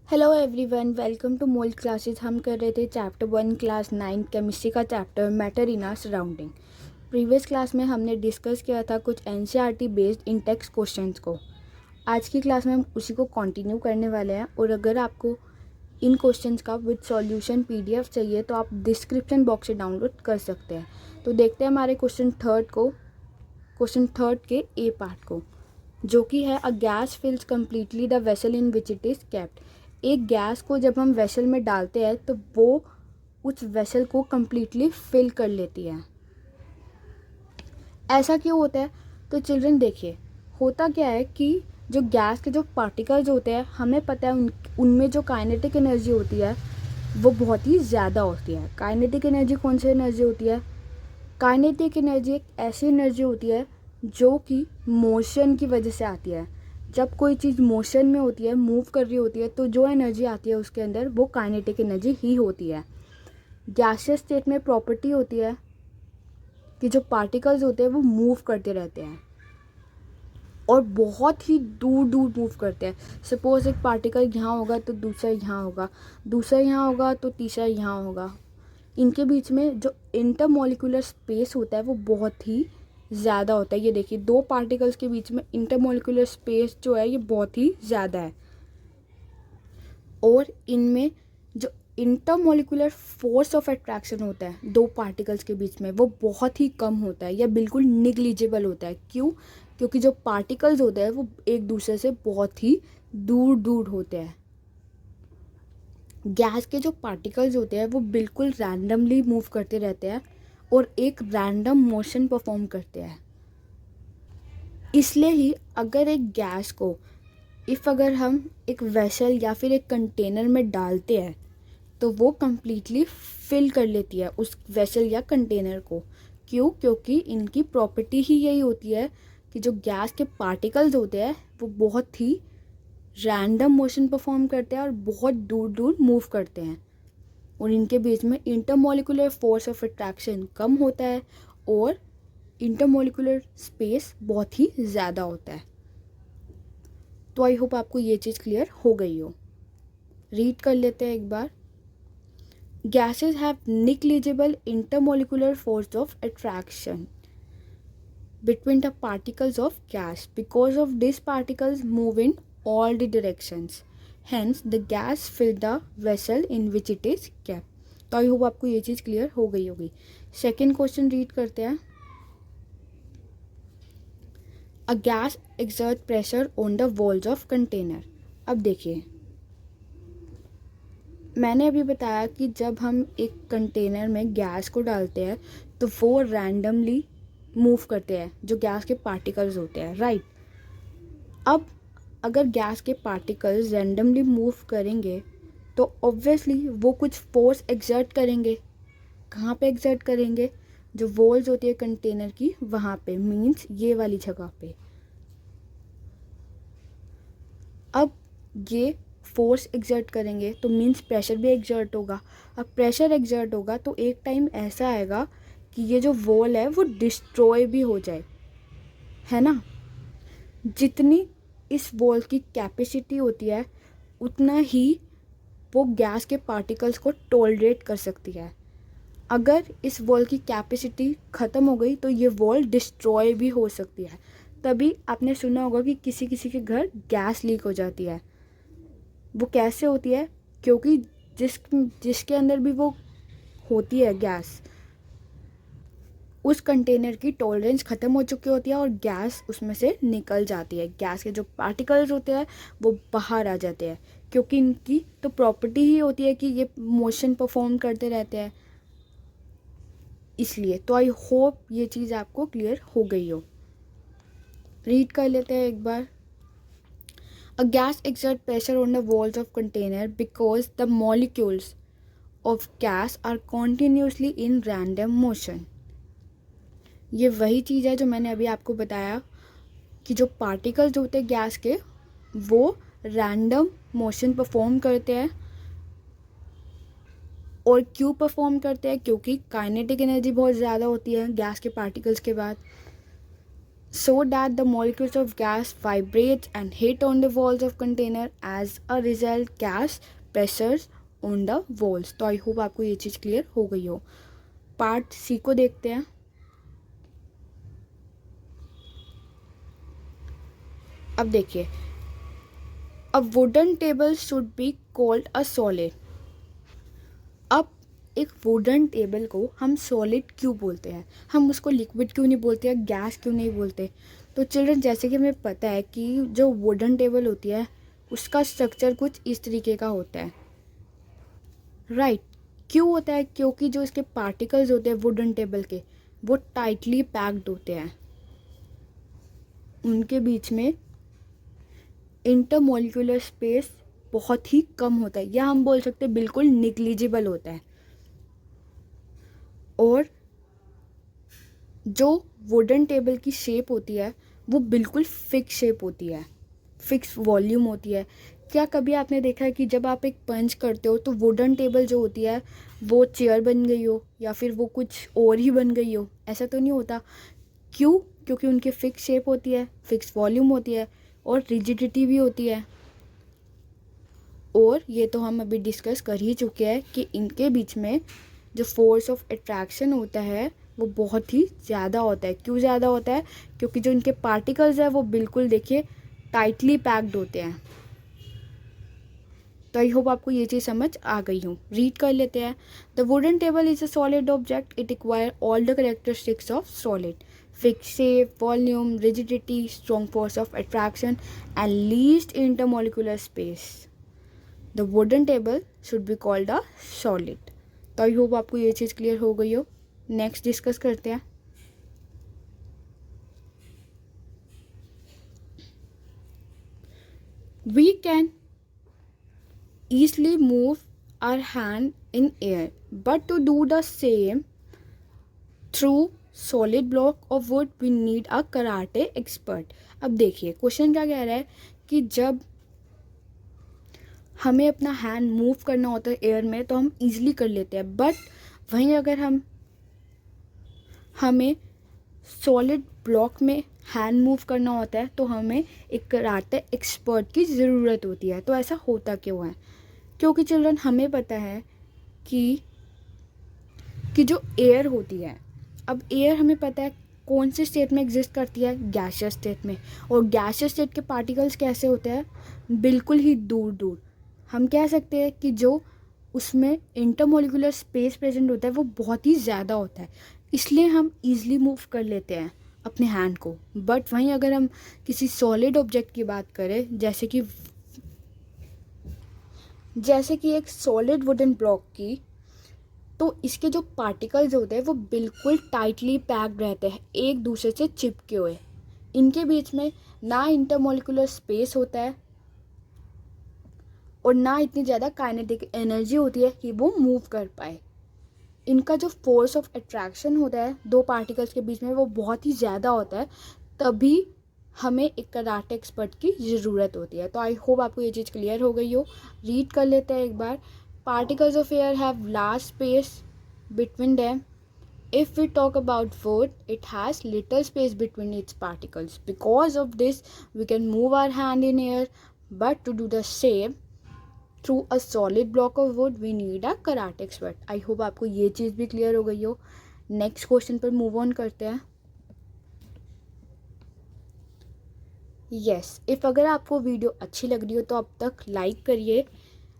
Hello everyone, welcome to Mold classes. हम कर रहे थे चैप्टर 1 क्लास 9 केमिस्ट्री का chapter matter in our surrounding. Previous class में हमने डिस्कस किया था कुछ NCERT based in text questions को। आज की क्लास में हम उसी को कंटिन्यू करने वाले हैं। और अगर आपको इन क्वेश्चंस का विद सॉल्यूशन पीडीएफ चाहिए तो आप डिस्क्रिप्शन बॉक्स से डाउनलोड कर सकते हैं। तो देखते हैं हमारे क्वेश्चन थर्ड के ए पार्ट को, जो कि है a gas fills completely the vessel in which it is kept. एक गैस को जब हम वेसल में डालते हैं तो वो उस वेसल को कम्प्लीटली फिल कर लेती है। ऐसा क्यों होता है? तो चिल्ड्रन देखिए, होता क्या है कि जो गैस के जो पार्टिकल्स होते हैं, हमें पता है उनमें जो काइनेटिक एनर्जी होती है वो बहुत ही ज़्यादा होती है। काइनेटिक एनर्जी कौन सी एनर्जी होती है? काइनेटिक एनर्जी एक ऐसी एनर्जी होती है जो कि मोशन की वजह से आती है। जब कोई चीज़ मोशन में होती है, मूव कर रही होती है, तो जो एनर्जी आती है उसके अंदर वो काइनेटिक एनर्जी ही होती है। गैसियस स्टेट में प्रॉपर्टी होती है कि जो पार्टिकल्स होते हैं वो मूव करते रहते हैं और बहुत ही दूर दूर मूव करते हैं। सपोज एक पार्टिकल यहाँ होगा तो दूसरा यहाँ होगा, दूसरा यहाँ होगा तो तीसरा यहाँ होगा। इनके बीच में जो इंटरमोलिकुलर स्पेस होता है वो बहुत ही ज़्यादा होता है। ये देखिए, दो पार्टिकल्स के बीच में इंटरमोलिकुलर स्पेस जो है ये बहुत ही ज़्यादा है। और इनमें जो इंटरमोलिकुलर फोर्स ऑफ अट्रैक्शन होता है दो पार्टिकल्स के बीच में वो बहुत ही कम होता है या बिल्कुल निग्लिजिबल होता है। क्यों? क्योंकि जो पार्टिकल्स होते हैं वो एक दूसरे से बहुत ही दूर दूर होते हैं। गैस के जो पार्टिकल्स होते हैं वो बिल्कुल रैंडमली मूव करते रहते हैं और एक रैंडम मोशन परफॉर्म करते हैं। इसलिए ही अगर एक गैस को अगर हम एक वेसल या फिर एक कंटेनर में डालते हैं तो वो कम्प्लीटली फिल कर लेती है उस वेसल या कंटेनर को। क्यों? क्योंकि इनकी प्रॉपर्टी ही यही होती है कि जो गैस के पार्टिकल्स होते हैं वो बहुत ही रैंडम मोशन परफॉर्म करते हैं और बहुत दूर दूर मूव करते हैं और इनके बीच में इंटरमोलिकुलर फोर्स ऑफ अट्रैक्शन कम होता है और इंटरमोलिकुलर स्पेस बहुत ही ज़्यादा होता है। तो आई होप आपको ये चीज़ क्लियर हो गई हो। रीड कर लेते हैं एक बार। Gases have negligible intermolecular force of attraction between the particles of gas. Because of these particles move in all the directions. Hence the gas fill the vessel in which it is kept. तो I hope आपको ये चीज़ clear हो गई होगी। Second question read करते हैं। A gas exert pressure on the walls of container. अब देखिए, मैंने अभी बताया कि जब हम एक कंटेनर में गैस को डालते हैं तो वो रैंडमली मूव करते हैं, जो गैस के पार्टिकल्स होते हैं, राइट। अब अगर गैस के पार्टिकल्स रैंडमली मूव करेंगे तो ऑब्वियसली वो कुछ फोर्स एक्सर्ट करेंगे। कहाँ पे एक्सर्ट करेंगे? जो वॉल्स होती है कंटेनर की वहाँ पे, मीन्स ये वाली जगह पे। अब ये फोर्स एक्सर्ट करेंगे तो मीन्स प्रेशर भी एक्सर्ट होगा। अब प्रेशर एक्सर्ट होगा तो एक टाइम ऐसा आएगा कि ये जो वॉल है वो डिस्ट्रॉय भी हो जाए, है ना। जितनी इस वॉल की कैपेसिटी होती है उतना ही वो गैस के पार्टिकल्स को टॉलरेट कर सकती है। अगर इस वॉल की कैपेसिटी ख़त्म हो गई तो ये वॉल डिस्ट्रॉय भी हो सकती है। तभी आपने सुना होगा कि किसी किसी के घर गैस लीक हो जाती है। वो कैसे होती है? क्योंकि जिसके अंदर भी वो होती है गैस, उस कंटेनर की टॉलरेंस ख़त्म हो चुकी होती है और गैस उसमें से निकल जाती है। गैस के जो पार्टिकल्स होते हैं वो बाहर आ जाते हैं, क्योंकि इनकी तो प्रॉपर्टी ही होती है कि ये मोशन परफॉर्म करते रहते हैं। इसलिए तो आई होप ये चीज़ आपको क्लियर हो गई हो। रीड कर लेते हैं एक बार। A gas exert pressure on the walls of container because the molecules of gas are continuously in random motion. ये वही चीज़ है जो मैंने अभी आपको बताया कि जो पार्टिकल्स होते हैं गैस के वो रैंडम मोशन परफॉर्म करते हैं। और क्यों परफॉर्म करते हैं? क्योंकि काइनेटिक एनर्जी बहुत ज़्यादा होती है गैस के पार्टिकल्स के बाद। so that the molecules of gas vibrate and hit on the walls of container. As a result, gas pressures on the walls. तो आई होप आपको ये चीज़ क्लियर हो गई हो. पार्ट सी को देखते हैं. अब देखिए, a wooden table should be called a solid. अब एक वुडन टेबल को हम सॉलिड क्यों बोलते हैं? हम उसको लिक्विड क्यों नहीं बोलते हैं, गैस क्यों नहीं बोलते? तो चिल्ड्रन, जैसे कि हमें पता है कि जो वुडन टेबल होती है उसका स्ट्रक्चर कुछ इस तरीके का होता है, राइट? क्यों होता है? क्योंकि जो इसके पार्टिकल्स होते हैं वुडन टेबल के, वो टाइटली पैक्ड होते हैं. उनके बीच में इंटरमोलिकुलर स्पेस बहुत ही कम होता है, या हम बोल सकते हैं बिल्कुल निग्लिजिबल होता है. और जो वुडन टेबल की शेप होती है वो बिल्कुल फिक्स शेप होती है, फिक्स वॉल्यूम होती है. क्या कभी आपने देखा है कि जब आप एक पंच करते हो तो वुडन टेबल जो होती है वो चेयर बन गई हो या फिर वो कुछ और ही बन गई हो? ऐसा तो नहीं होता. क्यों? क्योंकि उनकी फिक्स शेप होती है, फिक्स वॉल्यूम होती है और रिजिडिटी भी होती है. और ये तो हम अभी डिस्कस कर ही चुके हैं कि इनके बीच में जो फोर्स ऑफ अट्रैक्शन होता है वो बहुत ही ज़्यादा होता है. क्यों ज़्यादा होता है? क्योंकि जो इनके पार्टिकल्स हैं वो बिल्कुल देखिए टाइटली पैक्ड होते हैं. तो आई होप आपको ये चीज़ समझ आ गई हूँ. रीड कर लेते हैं. The wooden table is a solid object. It require all the characteristics of solid: fixed shape, volume, rigidity, strong force of attraction, and least intermolecular space. The wooden table should be called a solid. तो I hope आपको ये चीज़ clear हो गई हो. Next discuss करते हैं. We can easily move our hand in air, but to do the same through solid block of wood we need a karate expert. अब देखिए क्वेश्चन क्या कह रहा है कि जब हमें अपना हैंड मूव करना होता है एयर में तो हम इजीली कर लेते हैं, बट वहीं अगर हमें सॉलिड ब्लॉक में हैंड मूव करना होता है तो हमें एक कराटे एक्सपर्ट की ज़रूरत होती है. तो ऐसा होता क्यों है? क्योंकि चिल्ड्रन, हमें पता है कि जो एयर होती है, अब एयर हमें पता है कौन से स्टेट में एग्जिस्ट करती है, गैसियस स्टेट में. और गैसियस स्टेट के पार्टिकल्स कैसे होते हैं? बिल्कुल ही दूर दूर. हम कह सकते हैं कि जो उसमें इंटरमोलिकुलर स्पेस प्रेजेंट होता है वो बहुत ही ज़्यादा होता है, इसलिए हम ईज़िली मूव कर लेते हैं अपने हैंड को. बट वहीं अगर हम किसी सॉलिड ऑब्जेक्ट की बात करें, जैसे कि एक सॉलिड वुडन ब्लॉक की, तो इसके जो पार्टिकल्स होते हैं वो बिल्कुल टाइटली पैक्ड रहते हैं, एक दूसरे से चिपके हुए. इनके बीच में ना इंटरमोलिकुलर स्पेस होता है और ना इतनी ज़्यादा काइनेटिक एनर्जी होती है कि वो मूव कर पाए. इनका जो फोर्स ऑफ अट्रैक्शन होता है दो पार्टिकल्स के बीच में वो बहुत ही ज़्यादा होता है, तभी हमें एक कराटे एक्सपर्ट की ज़रूरत होती है. तो आई होप आपको ये चीज़ क्लियर हो गई हो. रीड कर लेते हैं एक बार. Particles of air have large space between them. If we talk about wood, it has little space between its particles. Because of this, we can move our hand in air. But to do the same through a solid block of wood, we need a karate expert. I hope आपको ये चीज़ भी clear हो गई हो. Next question पर move on करते हैं. Yes, if अगर आपको वीडियो अच्छी लग रही हो तो अब तक लाइक करिए,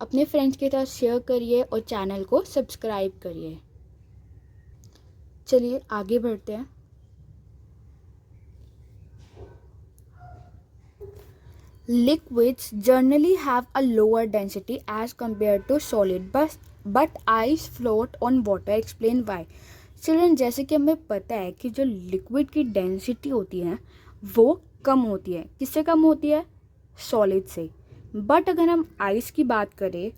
अपने फ्रेंड्स के साथ शेयर करिए और चैनल को सब्सक्राइब करिए. चलिए आगे बढ़ते हैं. Liquids generally have a lower density as compare to solid, but ice float on water. Explain why. Children, जैसे कि हमें पता है कि जो लिक्विड की डेंसिटी होती है वो कम होती है. किससे कम होती है? सॉलिड से. बट अगर हम आइस की बात करें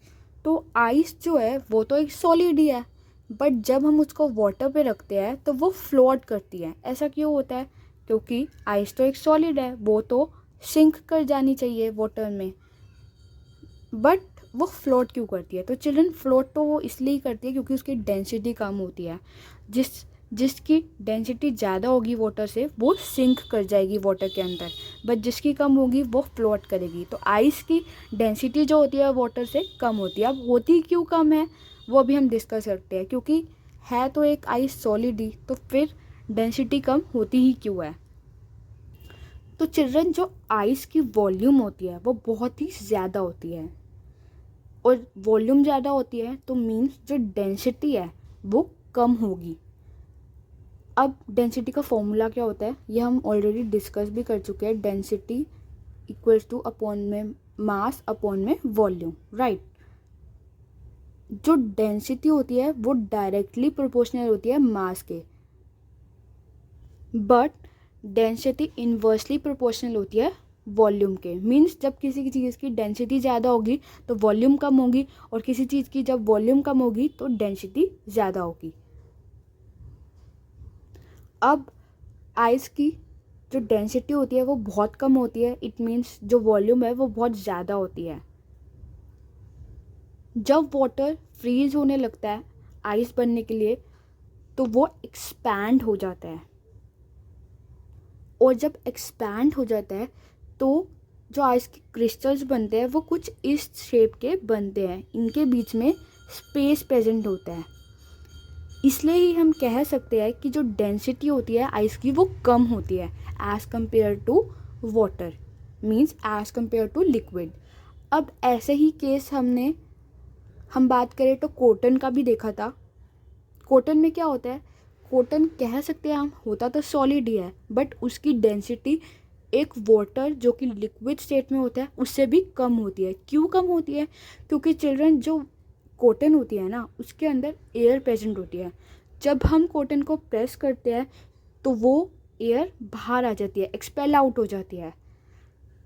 तो आइस जो है वो तो एक सॉलिड ही है, बट जब हम उसको वाटर पे रखते हैं तो वो फ्लोट करती है. ऐसा क्यों होता है? क्योंकि आइस तो एक सॉलिड है, वो तो सिंक कर जानी चाहिए वाटर में, बट वो फ्लोट क्यों करती है? तो चिल्ड्रन, फ्लोट तो वो इसलिए करती है क्योंकि उसकी डेंसिटी कम होती है. जिस जिसकी डेंसिटी ज़्यादा होगी वाटर से वो सिंक कर जाएगी वाटर के अंदर, बट जिसकी कम होगी वो फ्लोट करेगी। तो आइस की डेंसिटी जो होती है वाटर से कम होती है। अब होती क्यों कम है वो अभी हम डिस्कस करते हैं, क्योंकि है तो एक आइस सॉलिड ही, तो फिर डेंसिटी कम होती ही क्यों है। तो चिल्ड्रन, जो आइस की वॉल्यूम होती है वो बहुत ही ज़्यादा होती है, और वॉल्यूम ज़्यादा होती है तो मीन्स जो डेंसिटी है वो कम होगी। अब डेंसिटी का फॉर्मूला क्या होता है ये हम ऑलरेडी डिस्कस भी कर चुके हैं। डेंसिटी इक्वल्स टू अपॉन में मास अपॉन में वॉल्यूम, राइट। जो डेंसिटी होती है वो डायरेक्टली प्रोपोर्शनल होती है मास के, बट डेंसिटी इन्वर्सली प्रोपोर्शनल होती है वॉल्यूम के। मीन्स जब किसी चीज़ की डेंसिटी ज़्यादा होगी तो वॉल्यूम कम होगी, और किसी चीज़ की जब वॉल्यूम कम होगी तो डेंसिटी ज़्यादा होगी। अब आइस की जो डेंसिटी होती है वो बहुत कम होती है, इट मीन्स जो वॉल्यूम है वो बहुत ज़्यादा होती है। जब वाटर फ्रीज होने लगता है आइस बनने के लिए तो वो एक्सपैंड हो जाता है, और जब एक्सपैंड हो जाता है तो जो आइस के क्रिस्टल्स बनते हैं वो कुछ इस शेप के बनते हैं, इनके बीच में स्पेस प्रेजेंट होता है। इसलिए ही हम कह सकते हैं कि जो डेंसिटी होती है आइस की वो कम होती है as compare to water, means as compare to liquid. अब ऐसे ही केस हम बात करें तो कॉटन का भी देखा था। कॉटन में क्या होता है, कॉटन कह सकते हैं हम होता तो सॉलिड ही है, बट उसकी डेंसिटी एक वाटर जो कि लिक्विड स्टेट में होता है उससे भी कम होती है। क्यों कम होती है? क्योंकि चिल्ड्रन, जो कॉटन होती है ना उसके अंदर एयर प्रेजेंट होती है। जब हम कॉटन को प्रेस करते हैं तो वो एयर बाहर आ जाती है, एक्सपेल आउट हो जाती है।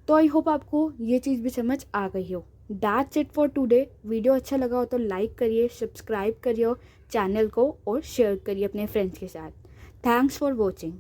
तो आई होप आपको ये चीज़ भी समझ आ गई हो। That's it for today. Video अच्छा लगा हो तो लाइक करिए, सब्सक्राइब करिए चैनल को, और शेयर करिए अपने फ्रेंड्स के साथ। Thanks for watching.